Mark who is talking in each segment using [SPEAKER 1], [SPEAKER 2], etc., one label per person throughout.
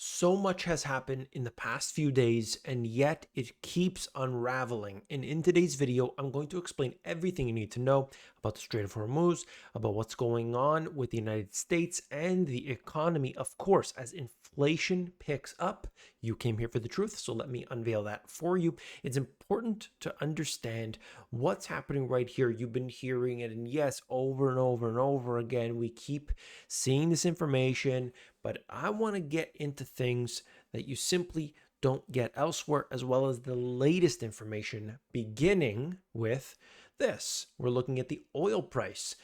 [SPEAKER 1] So much has happened in the past few days, and yet it keeps unraveling. And in today's video, I'm going to explain everything you need to know about the Strait of Hormuz, about what's going on with the United States and the economy, of course, as inflation picks up. You came here for the truth, so let me unveil that for you. It's important to understand what's happening right here. You've been hearing it, and yes, over and over and over again, we keep seeing this information, but I want to get into things that you simply don't get elsewhere, as well as the latest information, beginning with this. We're looking at the oil price.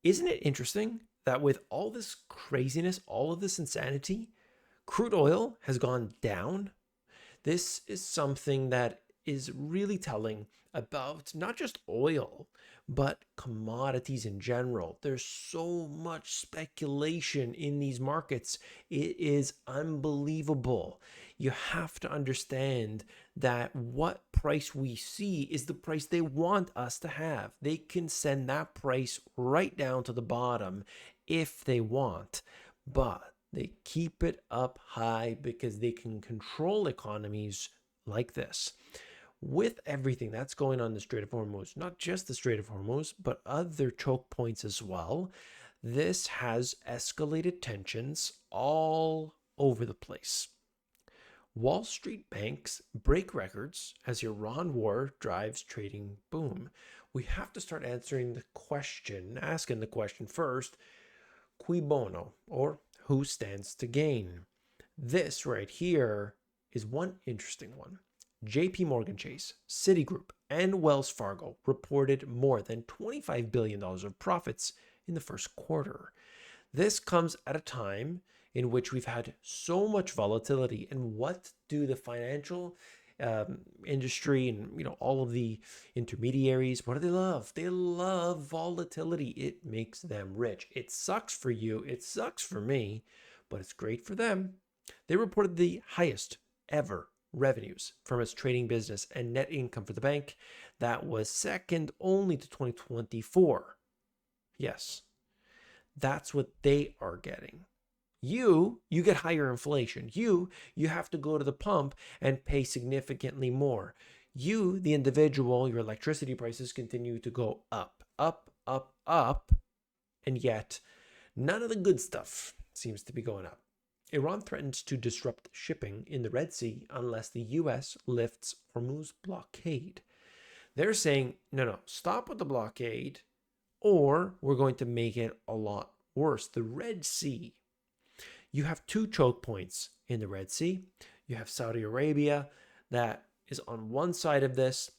[SPEAKER 1] Isn't it interesting that with all this craziness, all of this insanity, crude oil has gone down? This is something that is really telling about not just oil, but commodities in general. There's so much speculation in these markets. It is unbelievable. You have to understand that what price we see is the price they want us to have. They can send that price right down to the bottom if they want, but they keep it up high because they can control economies like this. With everything that's going on in the Strait of Hormuz, not just the Strait of Hormuz, but other choke points as well, this has escalated tensions all over the place. Wall Street banks break records as Iran war drives trading boom. We have to start asking the question first, cui bono, or who stands to gain? This right here is one interesting one. JP Morgan Chase, Citigroup, and Wells Fargo reported more than $25 billion of profits in the first quarter. This comes at a time in which we've had so much volatility. And what do the financial industry and all of the intermediaries, what do they love? They love volatility. It makes them rich. It sucks for you, it sucks for me, but it's great for them. They reported the highest ever revenues from its trading business and net income for the bank. That was second only to 2024. Yes, that's what they are getting. You get higher inflation. You have to go to the pump and pay significantly more. You, the individual, your electricity prices continue to go up, up, up, up, and yet none of the good stuff seems to be going up. Iran threatens to disrupt shipping in the Red Sea unless the US lifts Hormuz blockade. They're saying, no, stop with the blockade, or we're going to make it a lot worse. The Red Sea, you have two choke points in the Red Sea. You have Saudi Arabia that is on one side of this,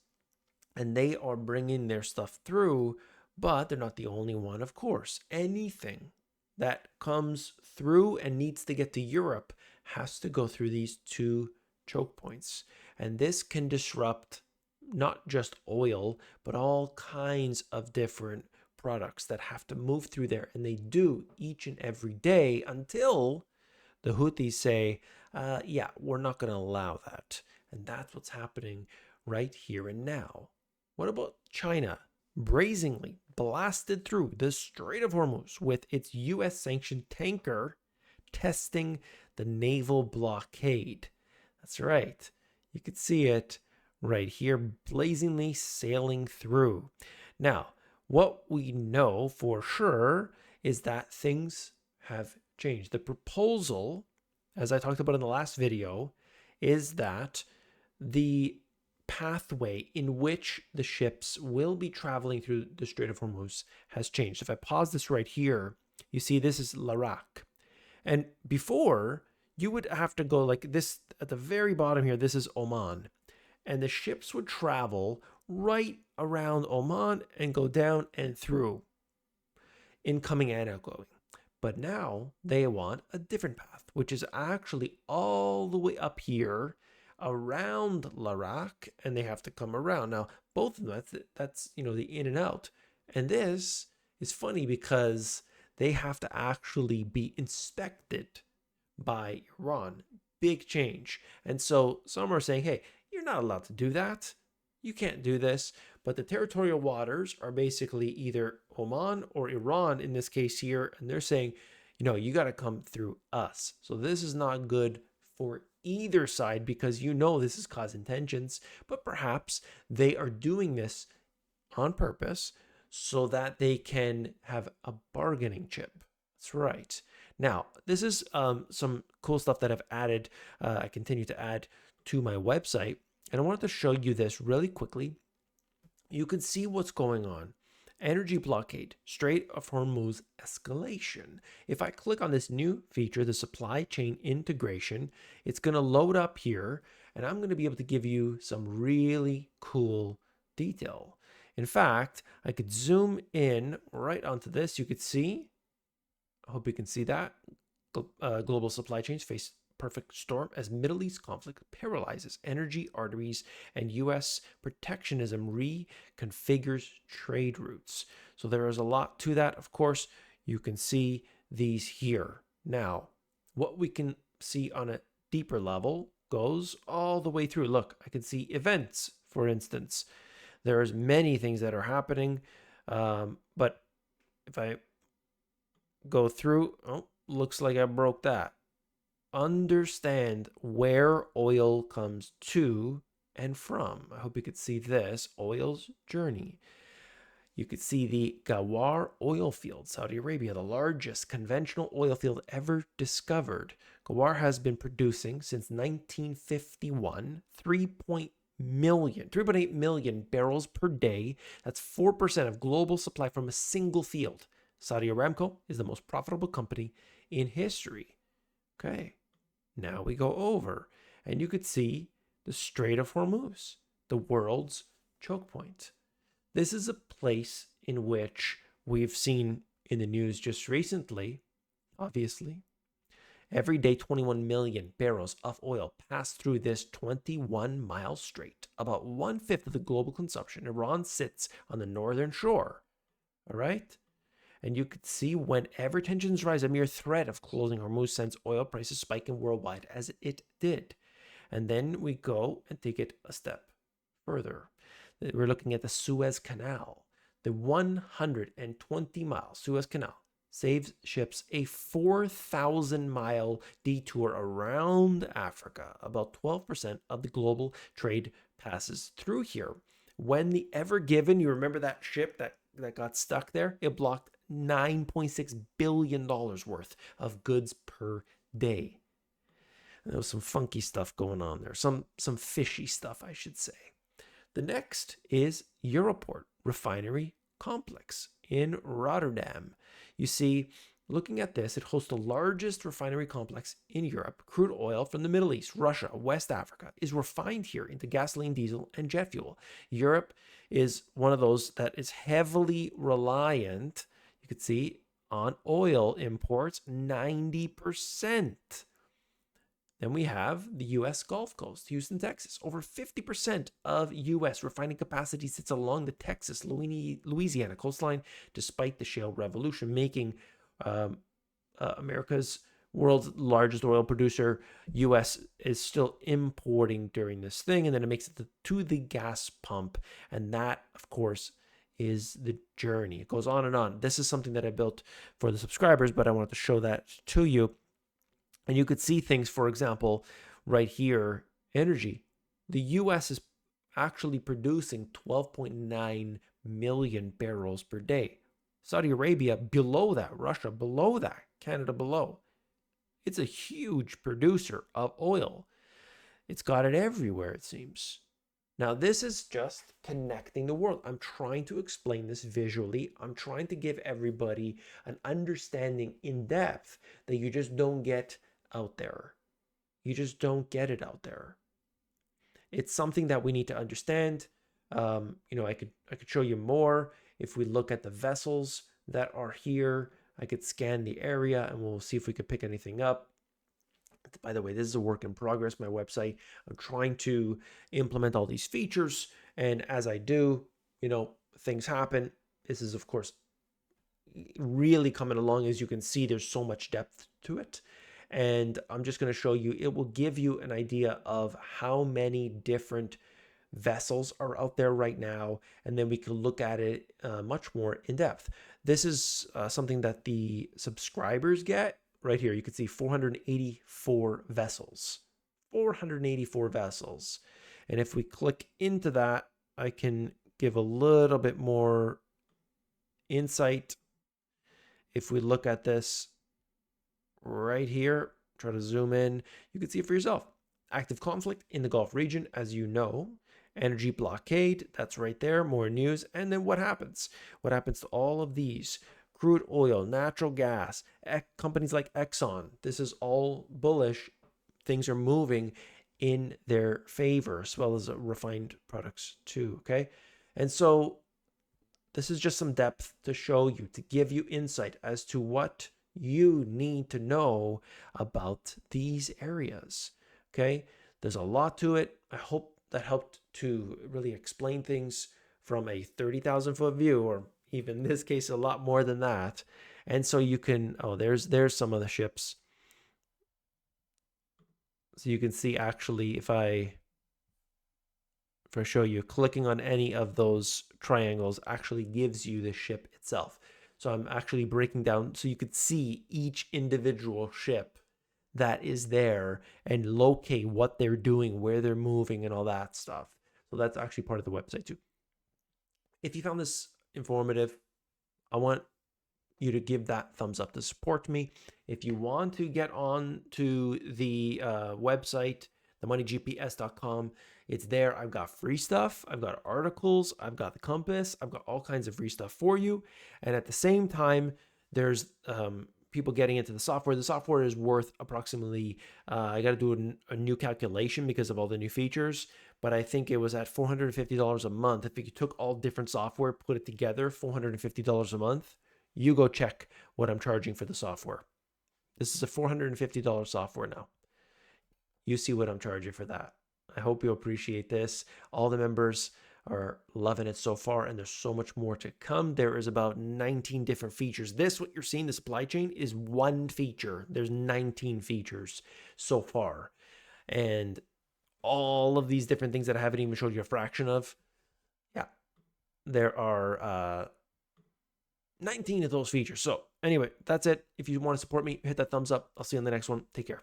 [SPEAKER 1] and they are bringing their stuff through, but they're not the only one, of course. Anything that comes through and needs to get to Europe has to go through these two choke points. And this can disrupt not just oil, but all kinds of different products that have to move through there. And they do each and every day until the Houthis say, yeah, we're not going to allow that. And that's what's happening right here and now. What about China? Brazenly blasted through the Strait of Hormuz with its US sanctioned tanker testing the naval blockade. That's right. You could see it right here, blazingly sailing through. Now, what we know for sure is that things have changed. The proposal, as I talked about in the last video, is that the pathway in which the ships will be traveling through the Strait of Hormuz has changed. If I pause this right here, you see this is Iraq. And before, you would have to go like this at the very bottom here. This is Oman. And the ships would travel right around Oman and go down and through, incoming and outgoing. But now they want a different path, which is actually all the way up here around Iraq, and they have to come around. Now, both of them, that's the in and out. And this is funny because they have to actually be inspected by Iran. Big change. And so some are saying, hey, you're not allowed to do that. You can't do this. But the territorial waters are basically either Oman or Iran in this case here. And they're saying, you got to come through us. So this is not good for either side because this is causing tensions, but perhaps they are doing this on purpose so that they can have a bargaining chip. That's right. Now, this is some cool stuff that I've added. I continue to add to my website, and I wanted to show you this really quickly. You can see what's going on. Energy blockade, Strait of Hormuz escalation. If I click on this new feature, the supply chain integration, it's going to load up here, and I'm going to be able to give you some really cool detail. In fact, I could zoom in right onto this. You could see, I hope you can see that, global supply chains face perfect storm as Middle East conflict paralyzes energy arteries and U.S. protectionism reconfigures trade routes. So there is a lot to that. Of course, you can see these here. Now, what we can see on a deeper level goes all the way through. Look, I can see events, for instance. There's many things that are happening, but if I go through, looks like I broke that. Understand where oil comes to and from. I hope you could see this, oil's journey. You could see the Ghawar oil field, Saudi Arabia, the largest conventional oil field ever discovered. Ghawar has been producing since 1951, 3.8 million barrels per day. That's 4% of global supply from a single field. Saudi Aramco is the most profitable company in history. Okay, now we go over, and you could see the Strait of Hormuz, the world's choke point. This is a place in which we've seen in the news just recently, obviously. Every day, 21 million barrels of oil pass through this 21-mile strait. About 1/5 of the global consumption. Iran sits on the northern shore. All right? And you could see whenever tensions rise, a mere threat of closing Hormuz sends oil prices spiking worldwide, as it did. And then we go and take it a step further. We're looking at the Suez Canal. The 120-mile Suez Canal saves ships a 4,000-mile detour around Africa. About 12% of the global trade passes through here. When the Ever Given, you remember that ship that got stuck there? It blocked $9.6 billion worth of goods per day. There was some funky stuff going on there. Some fishy stuff, I should say. The next is Europort Refinery Complex in Rotterdam. You see, looking at this, it hosts the largest refinery complex in Europe. Crude oil from the Middle East, Russia, West Africa is refined here into gasoline, diesel, and jet fuel. Europe is one of those that is heavily reliant, you could see, on oil imports, 90%. Then we have the U.S. Gulf Coast, Houston, Texas. Over 50% of U.S. refining capacity sits along the Texas, Louisiana coastline, despite the shale revolution, making America's world's largest oil producer. U.S. is still importing during this thing, and then it makes it to the gas pump. And that, of course, is the journey. It goes on and on. This is something that I built for the subscribers, but I wanted to show that to you. And you could see things, for example, right here, energy. The U.S. is actually producing 12.9 million barrels per day. Saudi Arabia below that, Russia below that, Canada below. It's a huge producer of oil. It's got it everywhere, it seems. Now, this is just connecting the world. I'm trying to explain this visually. I'm trying to give everybody an understanding in depth that you just don't get out there. You just don't get it out there. It's something that we need to understand. I could show you more. If we look at the vessels that are here, I could scan the area and we'll see if we could pick anything up. By the way, this is a work in progress, my website. I'm trying to implement all these features, and as I do, things happen. This is, of course, really coming along. As you can see, there's so much depth to it. And I'm just going to show you, it will give you an idea of how many different vessels are out there right now. And then we can look at it much more in depth. This is something that the subscribers get. Right here, you can see 484 vessels. 484 vessels. And if we click into that, I can give a little bit more insight. If we look at this right here, try to zoom in, you can see it for yourself. Active conflict in the Gulf region, as you know. Energy blockade, that's right there, more news. And then what happens? What happens to all of these? Crude oil, natural gas, companies like Exxon. This is all bullish. Things are moving in their favor, as well as refined products too, okay? And so this is just some depth to show you, to give you insight as to what you need to know about these areas, okay? There's a lot to it. I hope that helped to really explain things from a 30,000 foot view, or even in this case, a lot more than that. And so you can, oh, there's some of the ships. So you can see actually if I show you, clicking on any of those triangles actually gives you the ship itself. So I'm actually breaking down so you could see each individual ship that is there and locate what they're doing, where they're moving, and all that stuff. So that's actually part of the website too. If you found this informative, I want you to give that thumbs up to support me. If you want to get on to the website, themoneygps.com, it's there. I've got free stuff. I've got articles. I've got the compass. I've got all kinds of free stuff for you. And at the same time, there's people getting into the software. The software is worth approximately, I got to do a new calculation because of all the new features, but I think it was at $450 a month. If you took all different software, put it together, $450 a month, you go check what I'm charging for the software. This is a $450 software now. You see what I'm charging for that. I hope you appreciate this. All the members are loving it so far, and there's so much more to come. There is about 19 different features. This, what you're seeing, the supply chain, is one feature. There's 19 features so far. And all of these different things that I haven't even showed you a fraction of, yeah, there are 19 of those features. So anyway, that's it. If you want to support me, hit that thumbs up. I'll see you on the next one. Take care.